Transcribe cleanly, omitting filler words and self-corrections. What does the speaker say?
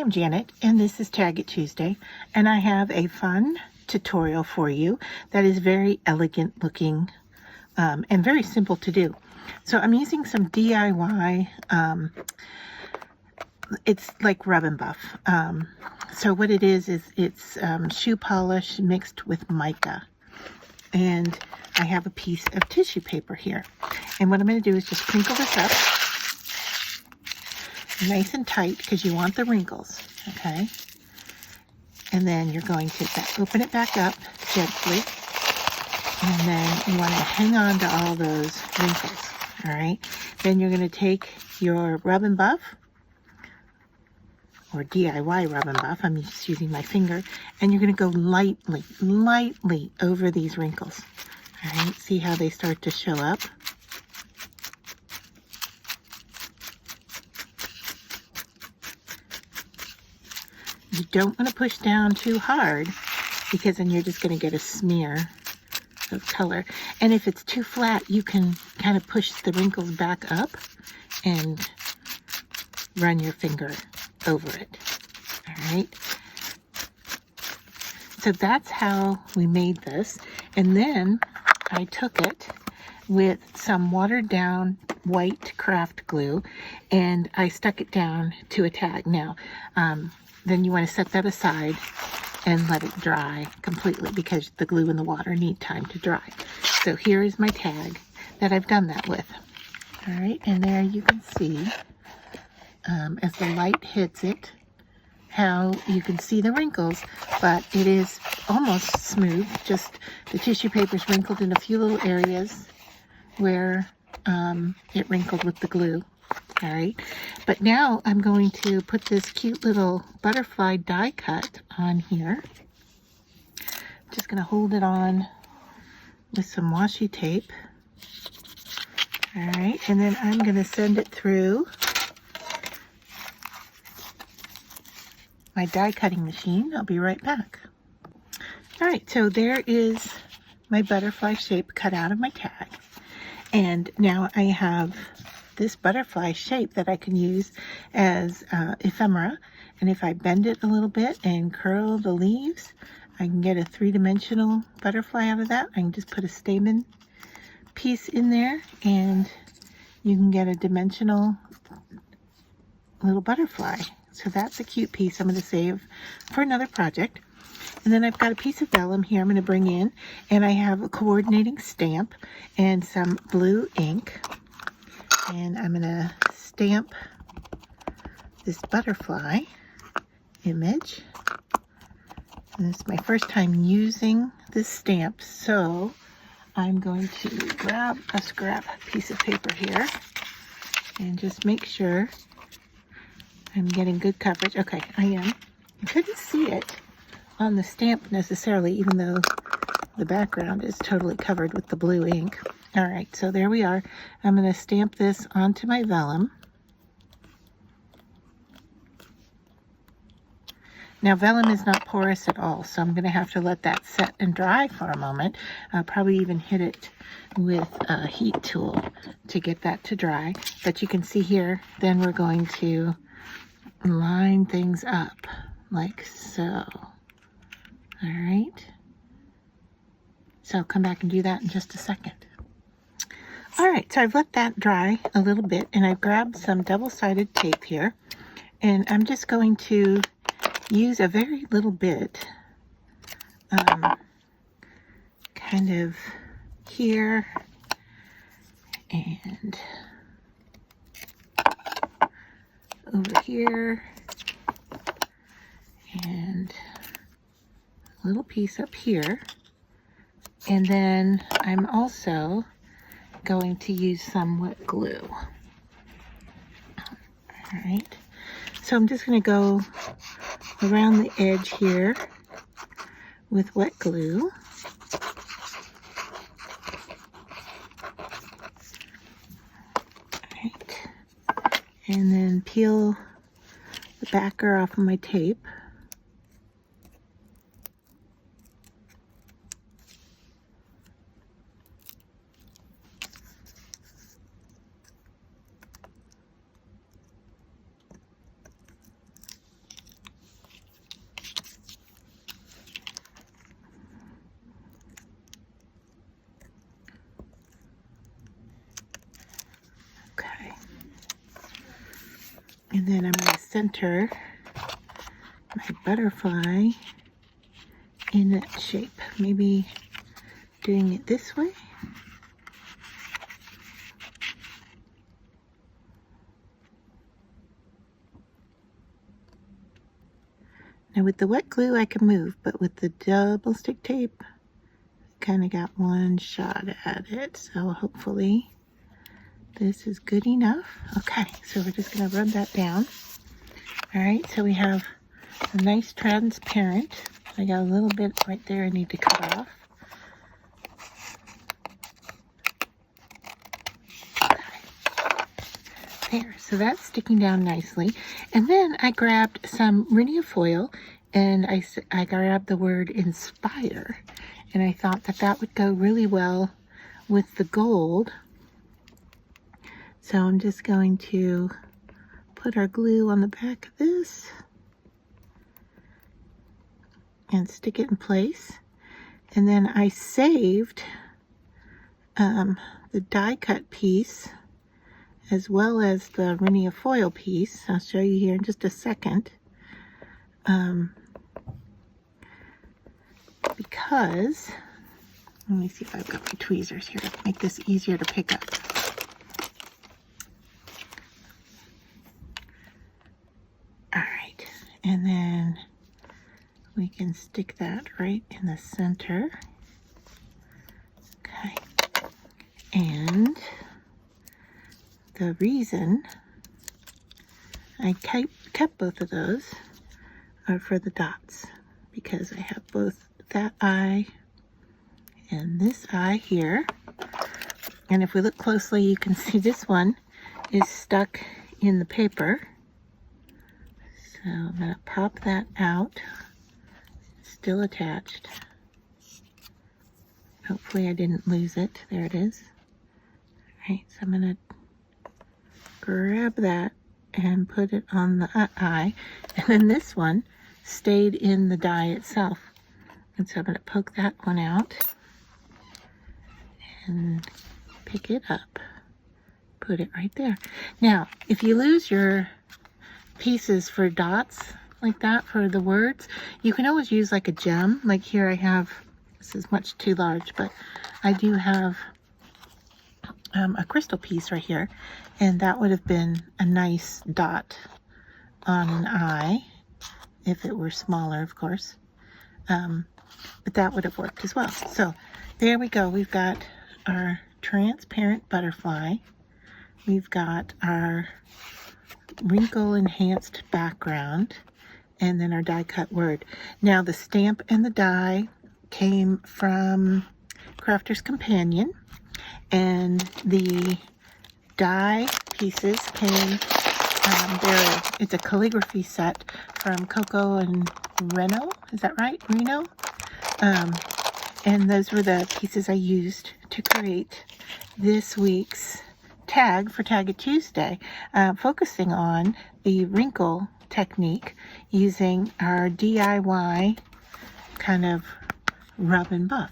am Janet, and this is Tag It Tuesday, and I have a fun tutorial for you that is very elegant looking and very simple to do. So I'm using some DIY, it's like rub and buff. So what it is it's shoe polish mixed with mica, and I have a piece of tissue paper here. And what I'm going to do is just crinkle this up nice and tight because you want the wrinkles, okay? And then you're going to open it back up gently, and then you want to hang on to all those wrinkles, all right? Then you're going to take your rub and buff, or DIY rub and buff, I'm just using my finger, and you're going to go lightly over these wrinkles, all right? See how they start to show up? You don't want to push down too hard because then you're just going to get a smear of color. And if it's too flat, you can kind of push the wrinkles back up and run your finger over it. All right. So that's how we made this. And then I took it with some watered down white craft glue and I stuck it down to a tag. Now, then you want to set that aside and let it dry completely because the glue and the water need time to dry. So here is my tag that I've done that with. All right, and there you can see as the light hits it, how you can see the wrinkles, but it is almost smooth. Just the tissue paper is wrinkled in a few little areas where it wrinkled with the glue. All right, but now I'm going to put this cute little butterfly die cut on here. Just going to hold it on with some washi tape. All right, and then I'm going to send it through my die cutting machine. I'll be right back. All right, so there is my butterfly shape cut out of my tag. And now I have this butterfly shape that I can use as ephemera. And if I bend it a little bit and curl the leaves, I can get a three-dimensional butterfly out of that. I can just put a stamen piece in there and you can get a dimensional little butterfly. So that's a cute piece I'm going to save for another project. And then I've got a piece of vellum here I'm going to bring in, and I have a coordinating stamp and some blue ink. And I'm going to stamp this butterfly image. And this is my first time using this stamp, so I'm going to grab a scrap piece of paper here and just make sure I'm getting good coverage. Okay, I am. I couldn't see it on the stamp necessarily, even though the background is totally covered with the blue ink. All right, so there we are. I'm going to stamp this onto my vellum. Now, vellum is not porous at all, so I'm going to have to let that set and dry for a moment. I'll probably even hit it with a heat tool to get that to dry. But you can see here, then we're going to line things up like so. All right. So I'll come back and do that in just a second. All right, so I've let that dry a little bit, and I've grabbed some double-sided tape here, and I'm just going to use a very little bit, kind of here, and over here, and a little piece up here, and then I'm also going to use some wet glue. All right, so I'm just going to go around the edge here with wet glue. All right, and then peel the backer off of my tape. And then I'm going to center my butterfly in that shape. Maybe doing it this way. Now with the wet glue I can move, but with the double stick tape, I kind of got one shot at it. So hopefully this is good enough. Okay, so we're just going to rub that down. All right, so we have a nice transparent. I got a little bit right there I need to cut off. Okay. There, so that's sticking down nicely. And then I grabbed some Rhinnia foil and I grabbed the word inspire. And I thought that that would go really well with the gold. So I'm just going to put our glue on the back of this and stick it in place. And then I saved the die cut piece as well as the Rhinnia foil piece. I'll show you here in just a second. Because, let me see if I've got my tweezers here to make this easier to pick up. Alright, and then we can stick that right in the center. Okay, and the reason I kept both of those are for the dots, because I have both that eye and this eye here. And if we look closely, you can see this one is stuck in the paper. So I'm going to pop that out. It's still attached. Hopefully I didn't lose it. There it is. All right, so I'm going to grab that and put it on the eye. And then this one stayed in the die itself. And so I'm going to poke that one out and pick it up. Put it right there. Now, if you lose your pieces for dots like that for the words, you can always use like a gem. Like here I have, this is much too large, but I do have a crystal piece right here, and that would have been a nice dot on an eye if it were smaller, of course. But that would have worked as well. So there we go. We've got our transparent butterfly. We've got our wrinkle enhanced background, and then our die cut word. Now the stamp and the die came from Crafter's Companion, and the die pieces came, it's a calligraphy set from Coco and Reno, is that right? Reno? And those were the pieces I used to create this week's tag for Tag It Tuesday, focusing on the wrinkle technique using our DIY kind of rub and buff.